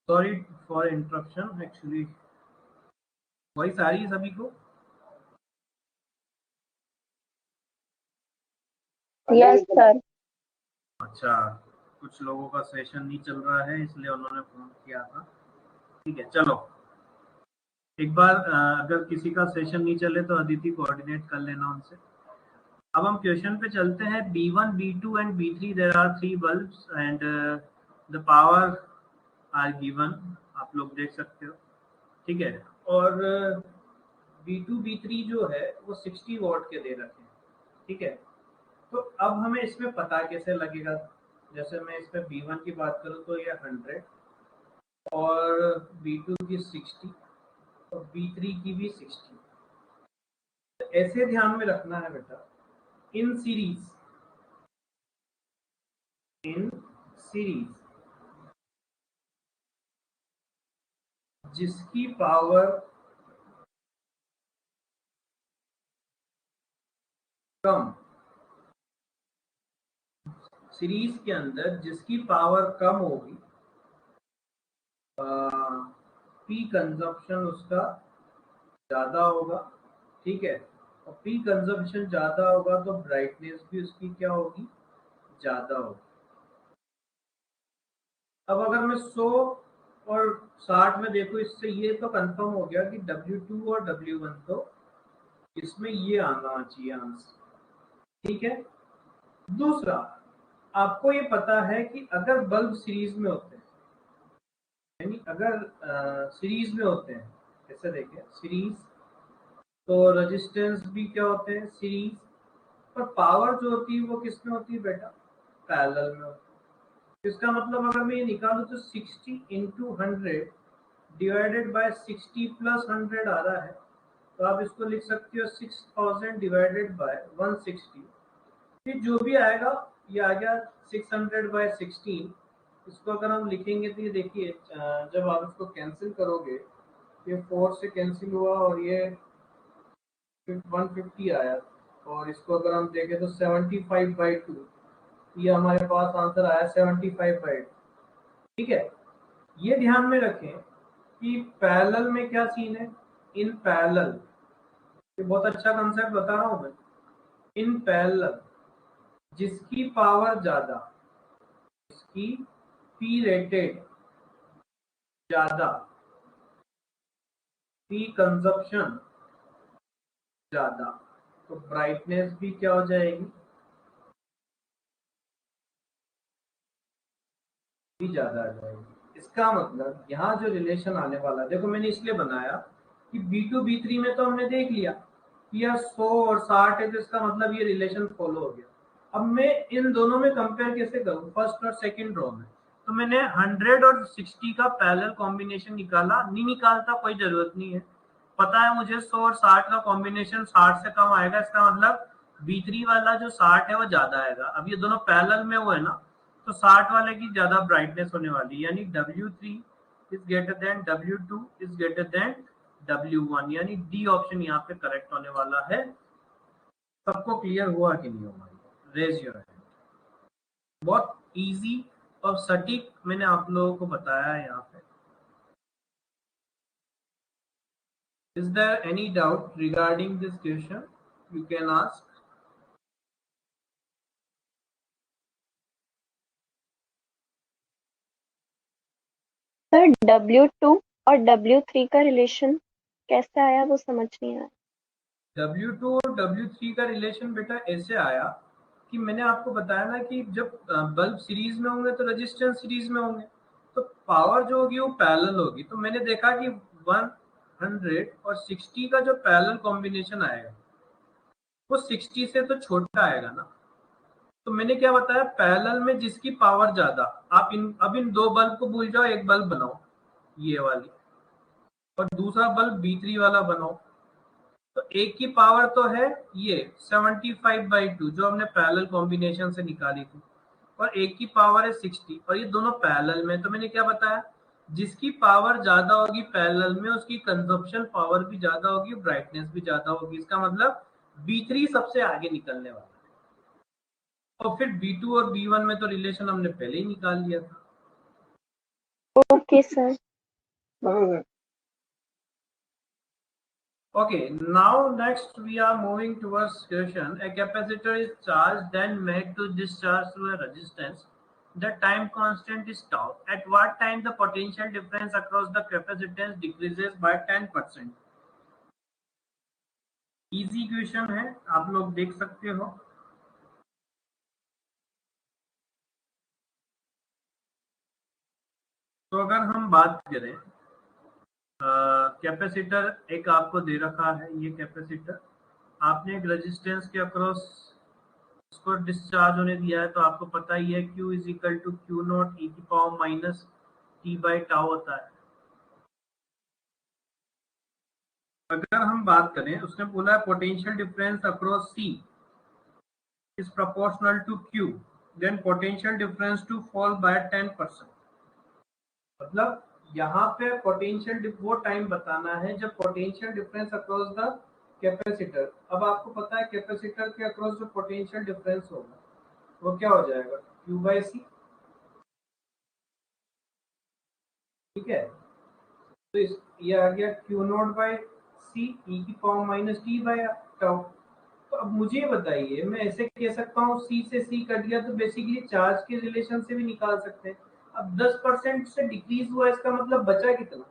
sorry for interruption, actually voice आ रही है सभी को? Yes sir. अच्छा, कुछ लोगों का सेशन नहीं चल रहा है इसलिए उन्होंने फोन किया था। ठीक है, चलो एक बार अगर किसी का सेशन नहीं चले तो अदिति कोऑर्डिनेट कर लेना उनसे। अब हम क्वेश्चन पे चलते हैं। B1, B2 and B3 there are 3 bulbs and the power are given, आप लोग देख सकते हो। ठीक है, और B2, B3 जो है वो 60 वॉट के दे रखे हैं। ठीक है, तो अब हमें इसमें पता कैसे लगेगा? जैसे मैं इस पे B1 की बात करूँ तो ये 100 और B2 की 60 और B3 की भी 60। तो ऐसे ध्यान में रखना है बेटा, इन सीरीज जिसकी पावर कम, सीरीज के अंदर जिसकी पावर कम होगी, पी कंजप्शन उसका ज्यादा होगा। ठीक है, और पी कंजप्शन ज्यादा होगा तो ब्राइटनेस भी उसकी क्या होगी? ज्यादा होगी। अब अगर मैं 100 और 60 में देखो, इससे ये तो कंफर्म हो गया कि W2 और W1 तो इसमें ये आना चाहिए आंसर। ठीक है, दूसरा आपको ये पता है कि अगर बल्ब सीरीज में होते हैं, यानी अगर सीरीज में होते हैं, कैसे देखें सीरीज, तो रेजिस्टेंस भी क्या होते हैं? सीरीज। पर पावर जो होती है वो किस में होती है बेटा? पैरेलल में होती है। इसका मतलब अगर मैं ये निकालूं तो 60 इंटू 100 डिवाइडेड बाय 60 प्लस 100 आ रहा है, तो आप इसको लिख सकते हो 6000 डिवाइडेड बाय 160। फिर जो भी आएगा ये आ गया 600 बाय 16। इसको अगर हम लिखेंगे तो ये देखिए, जब आप इसको कैंसिल करोगे, ये 4 से कैंसिल हुआ और ये 150 आया, और इसको अगर हम देखें तो 75/2, ये हमारे पास आंसर आया 75/2। ठीक है, ये ध्यान में रखें कि पैरेलल में क्या सीन है। इन पैरेलल, ये बहुत अच्छा कंसेप्ट बता रहा हूं मैं। इन पैरेलल जिसकी पावर ज्यादा, इसकी पी रेटेड ज्यादा, पी कंजप्शन ज्यादा, तो ब्राइटनेस भी क्या हो जाएगी? भी ज्यादा आ जाएगी। इसका मतलब यहाँ जो रिलेशन आने वाला, देखो मैंने इसलिए बनाया कि B2 B3 में तो हमने देख लिया कि यह 100 और 60 है, तो इसका मतलब ये रिलेशन फॉलो हो गया। अब मैं इन दोनों में कंपेयर कैसे करूं, फर्स्ट और सेकंड रो में? तो मैंने 100 और 60 का पैरेलल कॉम्बिनेशन निकाला, नहीं निकालता कोई जरूरत नहीं है, पता है मुझे 100 और 60 का कॉम्बिनेशन 60 से कम आएगा। इसका मतलब B3 वाला जो 60 है वो ज्यादा आएगा। अब ये दोनों पैरेलल में वो है ना, तो 60 वाले की ज्यादा ब्राइटनेस होने वाली है, यानी W3 is greater than W2 is greater than W1, यानी डी ऑप्शन यहाँ पे करेक्ट होने वाला है। सबको क्लियर हुआ कि नहीं हुआ? Raise your hand. बहुत इजी और सटीक मैंने आप लोगों को बताया है यहाँ पे। Is there any doubt regarding this question? You can ask. Sir W2 और W3 का रिलेशन कैसे आया वो समझ नहीं आया। W2 और W3 का रिलेशन बेटा ऐसे आया कि मैंने आपको बताया ना कि जब बल्ब सीरीज में होंगे तो रेजिस्टेंस सीरीज में होंगे, तो पावर जो होगी वो पैरेलल होगी। तो मैंने देखा कि 100 और 60 का जो पैरेलल कॉम्बिनेशन आएगा वो 60 से तो छोटा आएगा ना। तो मैंने क्या बताया, पैरेलल में जिसकी पावर ज्यादा, आप इन दो बल्ब को भूल जाओ, एक बल्ब बनाओ ये वाली, और दूसरा बल्ब B3 वाला बनाओ। तो एक की पावर तो है ये 75/2 जो हमने पैरेलल कॉम्बिनेशन से निकाली थी, और एक की पावर है 60, और ये दोनों पैरेलल में। तो मैंने क्या बताया, जिसकी पावर ज्यादा होगी पैरेलल में उसकी कंजप्शन पावर भी ज्यादा होगी, ब्राइटनेस भी ज्यादा होगी। इसका मतलब B3 सबसे आगे निकलने वाला है। और फिर B2 और B1 में तो रिलेशन हमने पहले ही निकाल लिया था। Okay, sir. Okay, now next we are moving towards question. A capacitor is charged then made to discharge through a resistance. The time constant is tau. At what time the potential difference across the capacitance decreases by 10%? Easy question है, आप लोग देख सकते हो. तो अगर हम बात करें कैपेसिटर एक आपको दे रखा है, ये कैपेसिटर आपने एक रेजिस्टेंस के अक्रॉस उसको डिस्चार्ज होने दिया है, तो आपको पता ही है Q is equal to Q naught ई की power minus T by tau होता है. अगर हम बात करें, उसने बोला है potential difference across C is proportional to Q, then potential difference to fall by 10%. मतलब यहाँ पे पोटेंशियल वो टाइम बताना है जब potential difference across the capacitor. अब आपको पता है कैपेसिटर के अक्रॉस जो पोटेंशियल डिफरेंस होगा वो क्या हो जाएगा, Q बाई सी. ठीक है, तो ये आ गया Q नॉट बाई सी ई की power minus T by tau. तो अब मुझे बताइए, मैं ऐसे कह सकता हूँ C से C कट गया तो बेसिकली चार्ज के रिलेशन से भी निकाल सकते हैं. अब 10% से डिक्रीज हुआ, इसका मतलब बचा कितना,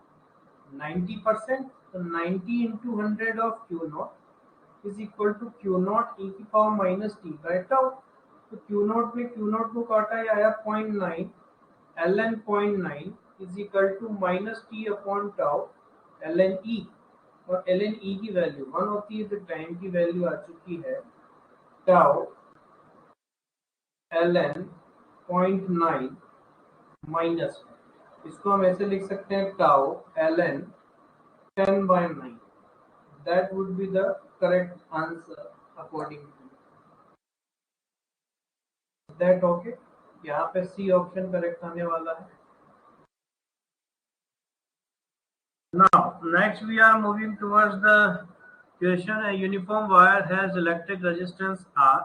90%. तो 90 into 100 of Q naught is equal to Q naught ई की power minus T by tau. तो Q नॉट में Q नॉट को काटा, ये आया 0.9, ln 0.9 is equal to minus t upon tau ln e. और ln e की वैल्यू 1 होती है, तो टाइम की वैल्यू आ चुकी है टाउ ln 0.9 माइनस, इसको हम ऐसे लिख सकते हैं tau ln 10 by 9. That would be the correct answer according to me. Is that okay? यहाँ पे C ऑप्शन करेक्ट आने वाला है. Now next we are moving towards the question. A uniform wire has electric resistance R.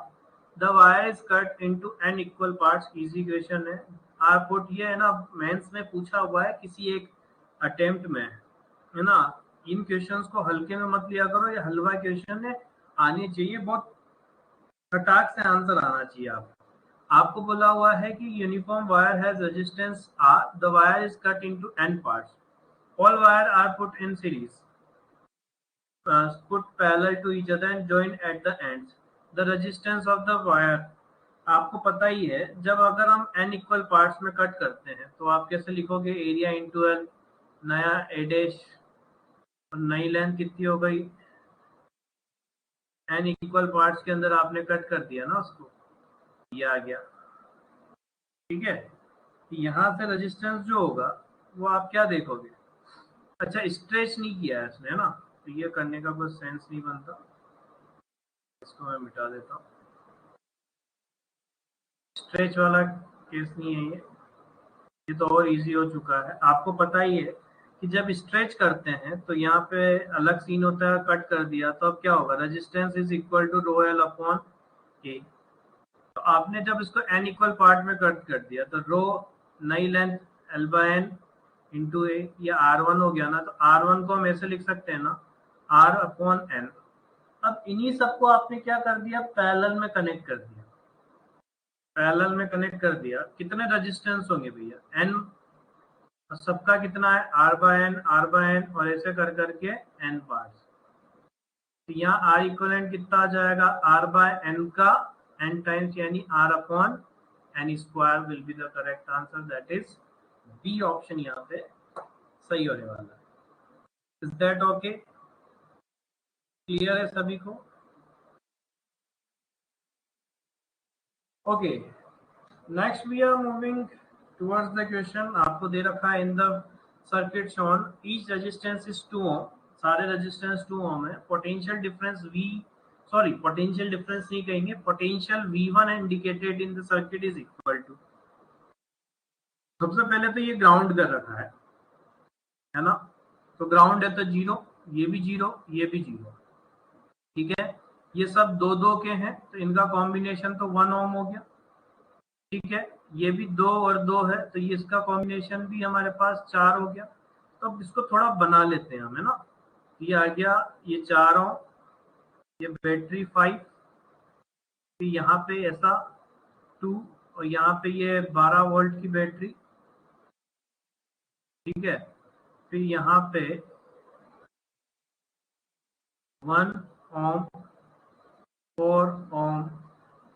The wire is cut into n equal parts. Easy question है. आप put ये है ना, मेंस में पूछा हुआ है किसी एक अटेम्प्ट में, है ना. इन क्वेश्चंस को हल्के में मत लिया करो, ये हलवा क्वेश्चन है, आने चाहिए, बहुत फटाक से आंसर आना चाहिए. आपको बोला हुआ है कि uniform wire has resistance R, the wire is cut into n parts, all wire are put in series, put parallel to each other and joined at the ends. The resistance of the wire, आपको पता ही है जब अगर हम n equal parts में cut करते हैं तो आप कैसे लिखोगे, एरिया इनटू n, नया a डैश, और नई लेंथ कितनी हो गई, n इक्वल पार्ट्स के अंदर आपने कट कर दिया ना उसको, ये आ गया. ठीक है, यहाँ से रेजिस्टेंस जो होगा वो आप क्या देखोगे. अच्छा, स्ट्रेच नहीं किया है इसने, है ना, तो ये करने का कोई सेंस नहीं बनता, इसको मैं मिटा देता हूँ. स्ट्रेच वाला केस नहीं है ये तो और इजी हो चुका है. आपको पता ही है कि जब स्ट्रेच करते हैं तो यहाँ पे अलग सीन होता है, कट कर दिया तो अब क्या होगा, resistance is equal to rho l upon a. तो आपने जब इसको n इक्वल पार्ट में कट कर दिया तो रो नई length l by n into a, ये r1 हो गया ना. तो r1 को हम ऐसे लिख सकते हैं ना, r अपॉन n. अब इन्हीं सबको आपने क्या कर दिया, पैरेलल में कनेक्ट कर दिया. पैरेलल में कनेक्ट कर दिया, कितने रेजिस्टेंस होंगे भैया, n, सबका कितना है, r बाय n, और ऐसे कर करके n पार्ट्स. तो यहाँ r इक्वलेंट कितना आ जाएगा, r बाय n का n टाइम्स, यानी r upon n square will be the correct answer. That is B option यहाँ पे सही होने वाला है. इज दैट ओके, क्लियर है सभी को? Okay, next we are moving towards the question. आपको दे रखा है in the circuit shown each resistance is 2 ohm, सारे रेजिस्टेंस 2 ओम है. पोटेंशियल डिफरेंस पोटेंशियल डिफरेंस नहीं कहेंगे, potential V1 indicated in the circuit is equal to. सबसे पहले तो ये ग्राउंड कर रखा है ना, तो ग्राउंड है तो 0, ये भी 0, ये भी 0. ठीक है, ये सब 2 2 के हैं तो इनका कॉम्बिनेशन तो 1 ओम हो गया. ठीक है, ये भी 2 और 2 है, तो ये इसका कॉम्बिनेशन भी हमारे पास 4 हो गया। तो अब इसको थोड़ा बना लेते हैं हम, है ना। ये आ गया, ये 4 ओम, ये बैटरी 5, फिर यहाँ पे ऐसा 2, और यहाँ पे ये 12 वोल्ट की बैटरी, ठीक है। फिर यहाँ पे 1 ओम, 4 ओम,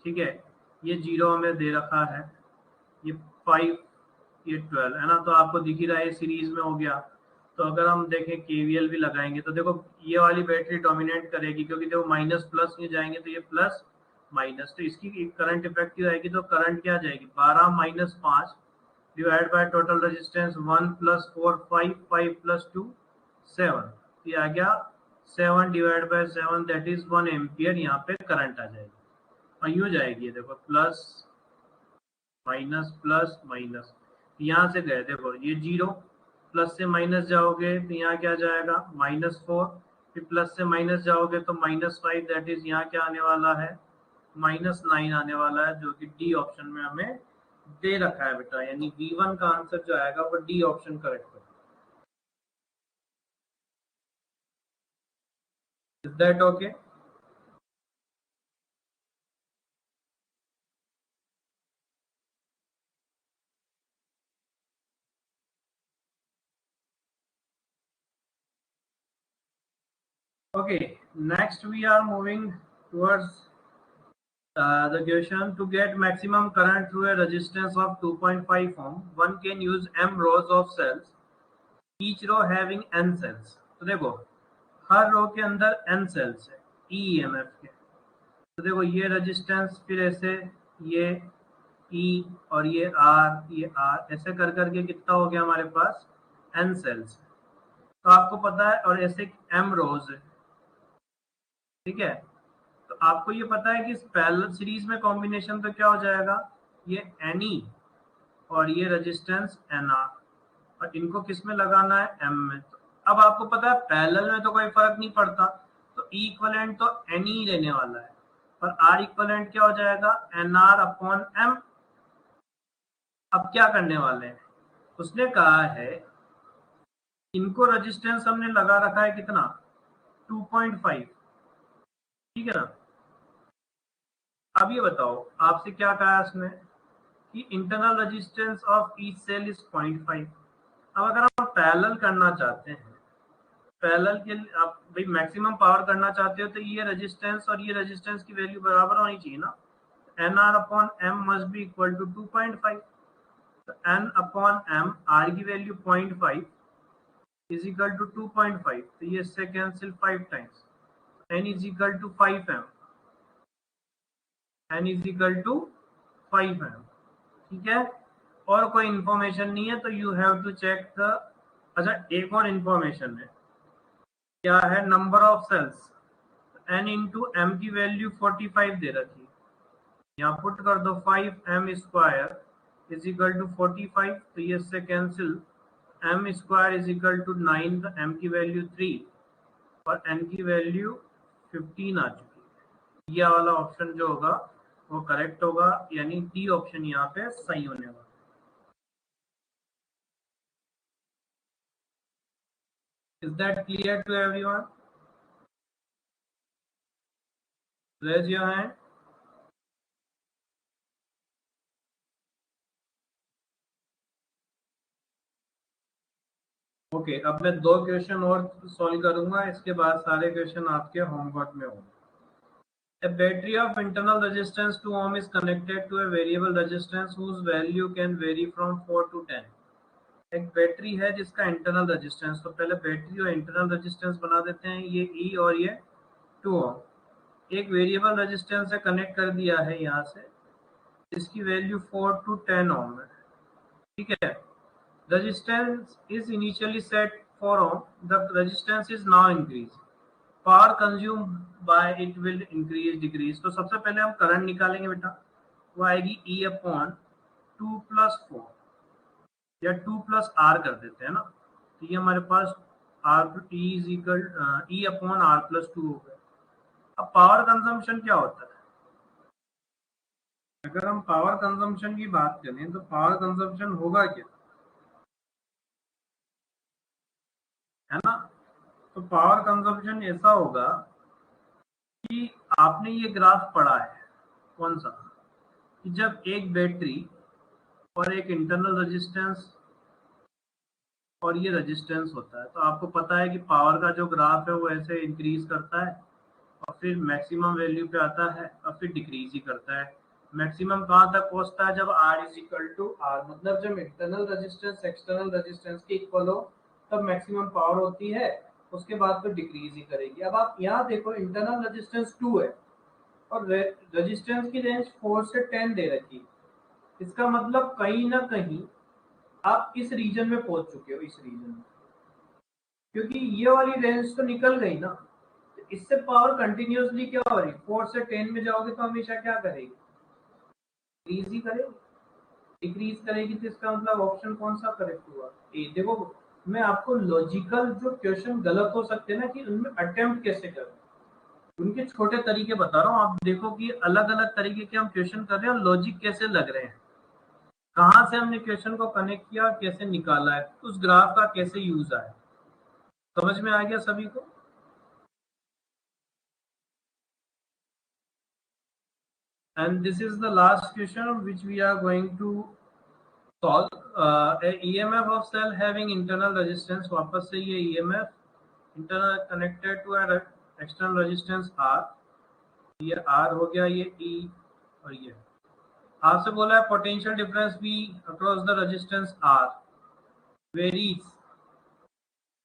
ठीक है। ये 0 हमें दे रखा है, ये 5, ये 12 है ना। तो आपको दिख ही रहा है सीरीज में हो गया। तो अगर हम देखें केवीएल भी लगाएंगे तो देखो ये वाली बैटरी डोमिनेट करेगी, क्योंकि देखो माइनस प्लस में जाएंगे तो ये प्लस माइनस, तो इसकी करंट इफेक्टिव आएगी। तो करंट क्या जाएगी, 12 minus 5 divide by total resistance 1 plus 4 5, 5 plus 2 7, ये आ गया 7 divide by 7, that is 1 ampere. यहाँ पे करंट आ जाएगी और यूँ जाएगी, देखो प्लस माइनस प्लस माइनस, यहाँ से गए देखो ये 0, प्लस से माइनस जाओगे तो यहाँ क्या जाएगा -4, फिर प्लस से माइनस जाओगे तो -5, दैट इज यहाँ क्या आने वाला है -9 आने वाला है, जो कि डी ऑप्शन में हमें दे रखा है बेटा। यानी V1 का आंसर जो आएगा वो डी ऑप्शन करेक्ट है। Is that okay? Okay, next we are moving towards the question. To get maximum current through a resistance of 2.5 ohm, one can use m rows of cells, each row having n cells. तो देखो हर रो के अंदर n sales है EMF के। तो देखो ये resistance, फिर ऐसे ये E और ये R ऐसे कर करके कितना हो गया हमारे पास n सेल्स। तो आपको पता है, और ऐसे m रोज है, ठीक है। तो आपको ये पता है कि इस पैरेलल सीरीज में कॉम्बिनेशन तो क्या हो जाएगा, ये Ne और ये रेजिस्टेंस Nr, और इनको किस में लगाना है, M में। तो अब आपको पता है पैरेलल में तो कोई फर्क नहीं पड़ता, तो E इक्विवेलेंट तो Ne लेने वाला है, और R इक्विवेलेंट क्या हो जाएगा, Nr अपॉन M। अब क्या करने वाले हैं, उसने कहा है इनको रेजिस्टेंस हमने लगा रखा है कितना, 2.5, ठीक है ना। अब ये बताओ आपसे क्या कहा इसने कि internal resistance of each cell is 0.5। अब अगर हम पैरेलल करना चाहते हैं, पैरेलल के आप भाई मैक्सिमम पावर करना चाहते हो, तो ये रेजिस्टेंस और ये रेजिस्टेंस की वैल्यू बराबर होनी चाहिए ना। Nr upon M must be equal to 2.5। तो N अपॉन M, R की वैल्यू 0.5 इज इक्वल टू 2.5, तो ये इससे cancel 5 times, N is equal to 5M, N is equal to 5M, ठीक है। और कोई इंफॉर्मेशन नहीं है, तो you have to check the, अच्छा एक और इंफॉर्मेशन है, क्या है, number of cells. N into M की वैल्यू 45 दे रखी है, यहाँ पुट कर दो 5M square is equal to 45, तो ये इससे cancel, M square is equal to 9, तो M की वैल्यू 3 और N की वैल्यू 15 आ चुकी है। यह वाला ऑप्शन जो होगा वो करेक्ट होगा, यानी डी ऑप्शन यहाँ पे सही होने वाला। Is that clear to everyone? Raise your hand. Okay, अब मैं 2 क्वेश्चन और सॉल्व करूंगा, इसके बाद सारे क्वेश्चन आपके होमवर्क में होंगे। A battery of internal resistance 2 ohm is connected to a variable resistance whose value can vary from 4 to 10. एक बैटरी है जिसका इंटरनल रेजिस्टेंस, तो पहले बैटरी और इंटरनल रेजिस्टेंस बना देते हैं, ये E और ये 2 ओम। एक वेरिएबल रेजिस्टेंस से कनेक्ट कर दिया है यहाँ से, इसकी वैल्यू 4 to 10 ओम है, ठीक है। Resistance is initially set for ohm. The resistance is now increased. Power consumed by it will increase decrease. तो सबसे पहले हम करंट निकालेंगे बेटा, वो आएगी E अपॉन 2 प्लस 4, या 2 प्लस R कर देते हैं ना। तो ये हमारे पास E अपॉन R प्लस 2 हो गया। अब पावर कंजम्पशन क्या होता है, अगर हम पावर कंजम्पशन की बात करें तो पावर कंजम्पशन होगा क्या, है ना। तो पावर कंजम्पशन ऐसा होगा कि आपने ये ग्राफ पढ़ा है, कौन सा, कि जब एक बैटरी और एक इंटरनल रेजिस्टेंस और ये रेजिस्टेंस होता है तो आपको पता है कि पावर का जो ग्राफ है वो ऐसे इंक्रीज करता है और फिर मैक्सिमम वैल्यू पे आता है और फिर डिक्रीज ही करता है। मैक्सिमम कहाँ तक पहुंचता है, जब R is equal to R, मतलब जब इंटरनल रेजिस्टेंस एक्सटर्नल रेजिस्टेंस के इक्वल हो तब मैक्सिमम पावर होती है, उसके बाद तो डिक्रीज ही करेगी। अब आप यहाँ देखो इंटरनल रेजिस्टेंस 2 है और रेजिस्टेंस की रेंज 4 से 10 दे रखी है, इसका मतलब कहीं ना कहीं आप इस रीजन में पहुंच चुके हो, इस रीजन में, क्योंकि ये वाली रेंज तो निकल गई ना। तो इससे पावर कंटिन्यूअसली क्या हो रही, 4 से 10 में जाओगे तो हमेशा क्या करेगी, डिक्रीज ही करेगी। डिक्रीज करेगी तो इसका मतलब ऑप्शन कौन सा करेक्ट हुआ, ए। देखो मैं आपको लॉजिकल जो क्वेश्चन गलत हो सकते हैं ना कि उनमें अटेम्प्ट कैसे करें, उनके छोटे तरीके बता रहा हूँ। आप देखो कि अलग अलग तरीके के हम क्वेश्चन कर रहे हैं और लॉजिक कैसे लग रहे हैं, कहाँ से हमने क्वेश्चन को कनेक्ट किया और कैसे निकाला है, उस ग्राफ का कैसे यूज आया, समझ में आ गया सभी को। And this is the last question which we are going to solve. A EMF of cell having internal resistance, वापस से ये EMF internal connected to an external resistance R, ये R हो गया, ये E और ये आपसे बोला है पोटेंशियल डिफरेंस भी across the resistance R varies,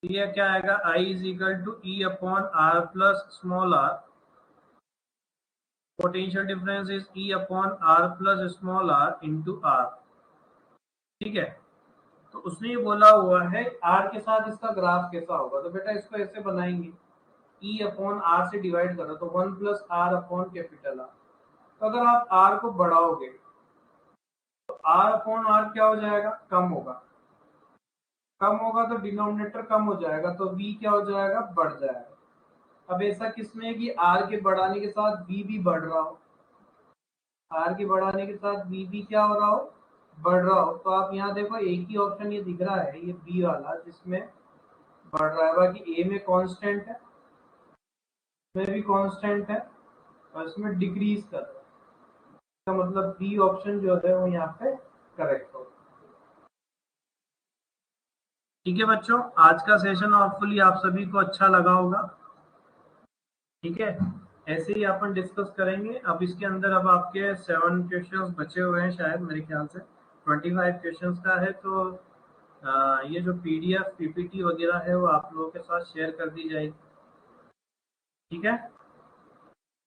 ये क्या आएगा, I is equal to E upon R plus small r, potential difference is E upon R plus small r into R, ठीक है। तो उसने ये बोला हुआ है R के साथ इसका ग्राफ कैसा होगा, तो बेटा इसको ऐसे बनाएंगे, E अपॉन R से डिवाइड करो तो 1 plus R upon capital R। तो अगर आप R को बढ़ाओगे तो R अपॉन R क्या हो जाएगा, कम होगा, कम होगा तो डिनोमिनेटर कम हो जाएगा तो V क्या हो जाएगा, बढ़ जाएगा। अब ऐसा किसमें है कि R के बढ़ाने के साथ V भी बढ़ रहा हो, R के बढ़ाने के साथ V भी क्या हो रहा हो, बढ़ रहा हो। तो आप यहाँ देखो एक ही ऑप्शन ये दिख रहा है, ये बी वाला जिसमें बढ़ रहा है, बाकी ए में कांस्टेंट है, में भी कांस्टेंट है और इसमें डिक्रीज कर रहा है, इसका मतलब बी ऑप्शन जो है वो यहाँ पे करेक्ट होगा। ठीक है बच्चों, आज का सेशन होपफुली आप सभी को अच्छा लगा होगा, ठीक है। ऐसे ही अपन डिस्कस करेंगे। अब इसके अंदर अब आपके 7 क्वेश्चंस बचे हुए हैं, शायद मेरे ख्याल से 25 क्वेश्चंस का है। तो ये जो पीडीएफ पीपीटी वगैरह है वो आप लोगों के साथ शेयर कर दी जाएगी, ठीक है।